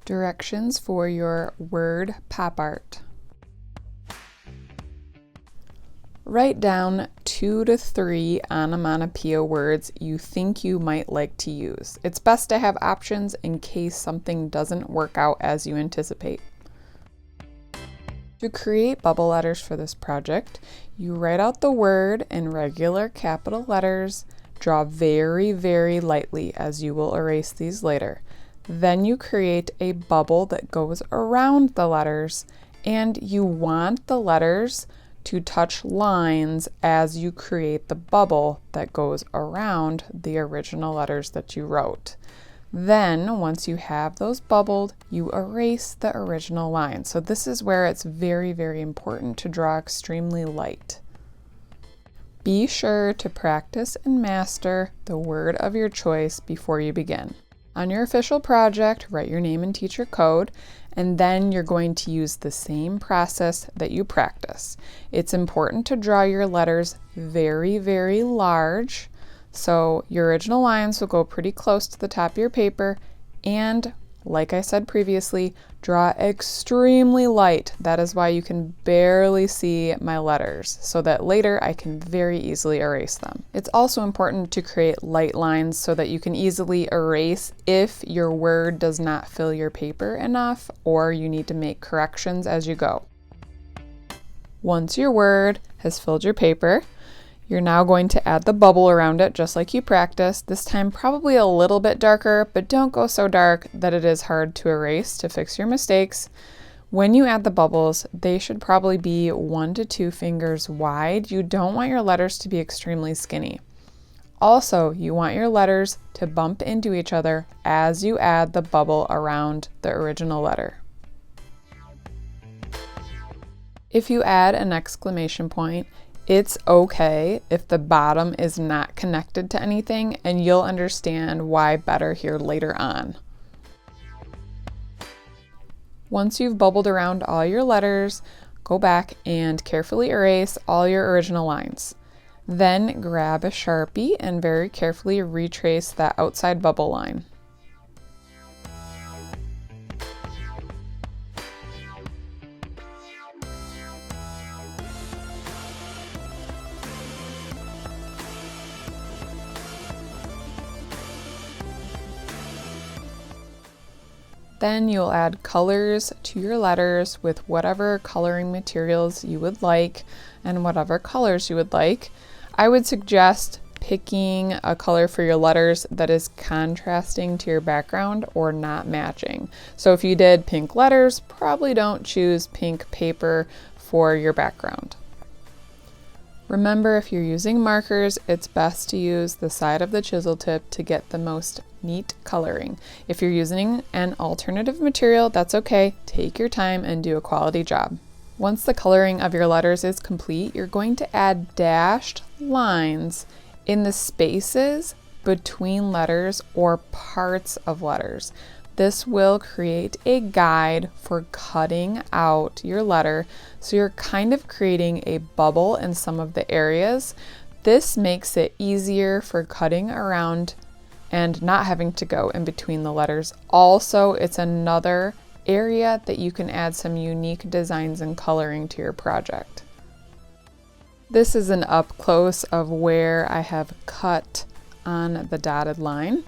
Directions for your word pop art. Write down 2 to 3 onomatopoeia words you think you might like to use. It's best to have options in case something doesn't work out as you anticipate. To create bubble letters for this project, you write out the word in regular capital letters, draw very, very lightly as you will erase these later. Then you create a bubble that goes around the letters, and you want the letters to touch lines as you create the bubble that goes around the original letters that you wrote. Then, once you have those bubbled, you erase the original line. So this is where it's very, very important to draw extremely light. Be sure to practice and master the word of your choice before you begin. On your official project, write your name and teacher code, and then you're going to use the same process that you practice. It's important to draw your letters very, very large, so your original lines will go pretty close to the top of your paper, and like I said previously, draw extremely light. That is why you can barely see my letters, so that later I can very easily erase them. It's also important to create light lines so that you can easily erase if your word does not fill your paper enough or you need to make corrections as you go. Once your word has filled your paper, you're now going to add the bubble around it just like you practiced, this time probably a little bit darker, but don't go so dark that it is hard to erase to fix your mistakes. When you add the bubbles, they should probably be 1 to 2 fingers wide. You don't want your letters to be extremely skinny. Also, you want your letters to bump into each other as you add the bubble around the original letter. If you add an exclamation point, it's okay if the bottom is not connected to anything, and you'll understand why better here later on. Once you've bubbled around all your letters, go back and carefully erase all your original lines. Then grab a Sharpie and very carefully retrace that outside bubble line. Then you'll add colors to your letters with whatever coloring materials you would like and whatever colors you would like. I would suggest picking a color for your letters that is contrasting to your background or not matching. So if you did pink letters, probably don't choose pink paper for your background. Remember, if you're using markers, it's best to use the side of the chisel tip to get the most neat coloring. If you're using an alternative material, that's okay. Take your time and do a quality job. Once the coloring of your letters is complete, you're going to add dashed lines in the spaces between letters or parts of letters. This will create a guide for cutting out your letter, so you're kind of creating a bubble in some of the areas. This makes it easier for cutting around and not having to go in between the letters. Also, it's another area that you can add some unique designs and coloring to your project. This is an up close of where I have cut on the dotted line.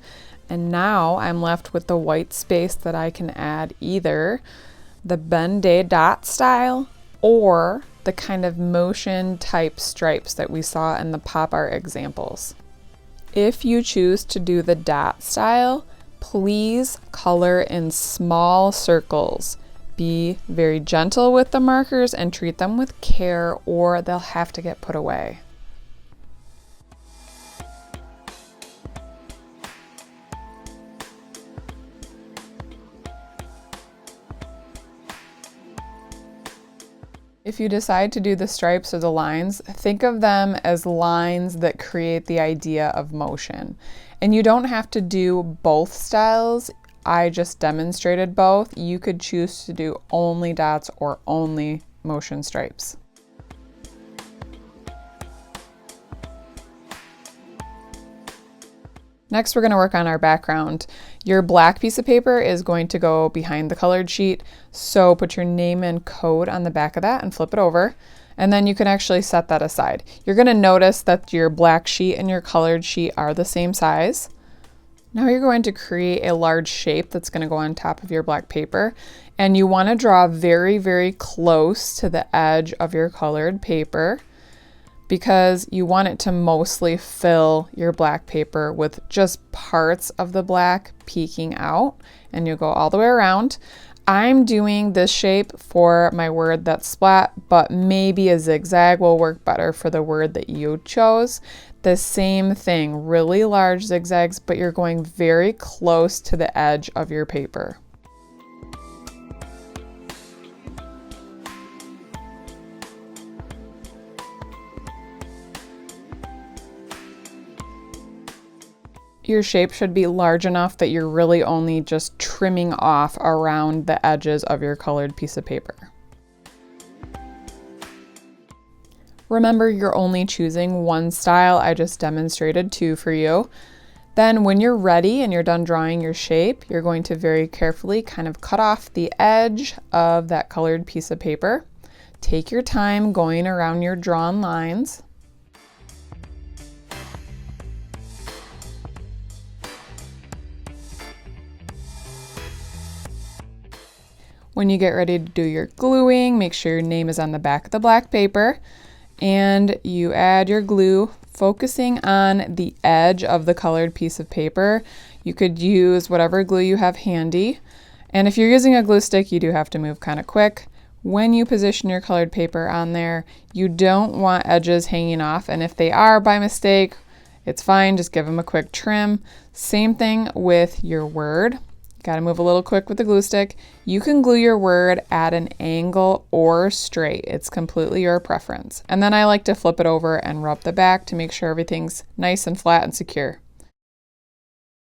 And now I'm left with the white space that I can add either the Ben-Day dot style or the kind of motion type stripes that we saw in the pop art examples. If you choose to do the dot style, please color in small circles. Be very gentle with the markers and treat them with care, or they'll have to get put away. If you decide to do the stripes or the lines, think of them as lines that create the idea of motion. And you don't have to do both styles. I just demonstrated both. You could choose to do only dots or only motion stripes. Next, we're going to work on our background. Your black piece of paper is going to go behind the colored sheet, so put your name and code on the back of that and flip it over, and then you can actually set that aside. You're going to notice that your black sheet and your colored sheet are the same size. Now you're going to create a large shape that's going to go on top of your black paper, and you want to draw very, very close to the edge of your colored paper because you want it to mostly fill your black paper with just parts of the black peeking out, and you'll go all the way around. I'm doing this shape for my word that's splat, but maybe a zigzag will work better for the word that you chose. The same thing, really large zigzags, but you're going very close to the edge of your paper. Your shape should be large enough that you're really only just trimming off around the edges of your colored piece of paper. Remember, you're only choosing one style. I just demonstrated two for you. Then when you're ready and you're done drawing your shape, you're going to very carefully kind of cut off the edge of that colored piece of paper. Take your time going around your drawn lines. When you get ready to do your gluing, make sure your name is on the back of the black paper and you add your glue, focusing on the edge of the colored piece of paper. You could use whatever glue you have handy. And if you're using a glue stick, you do have to move kind of quick. When you position your colored paper on there, you don't want edges hanging off. And if they are by mistake, it's fine. Just give them a quick trim. Same thing with your word. Got to move a little quick with the glue stick. You can glue your word at an angle or straight. It's completely your preference. And then I like to flip it over and rub the back to make sure everything's nice and flat and secure.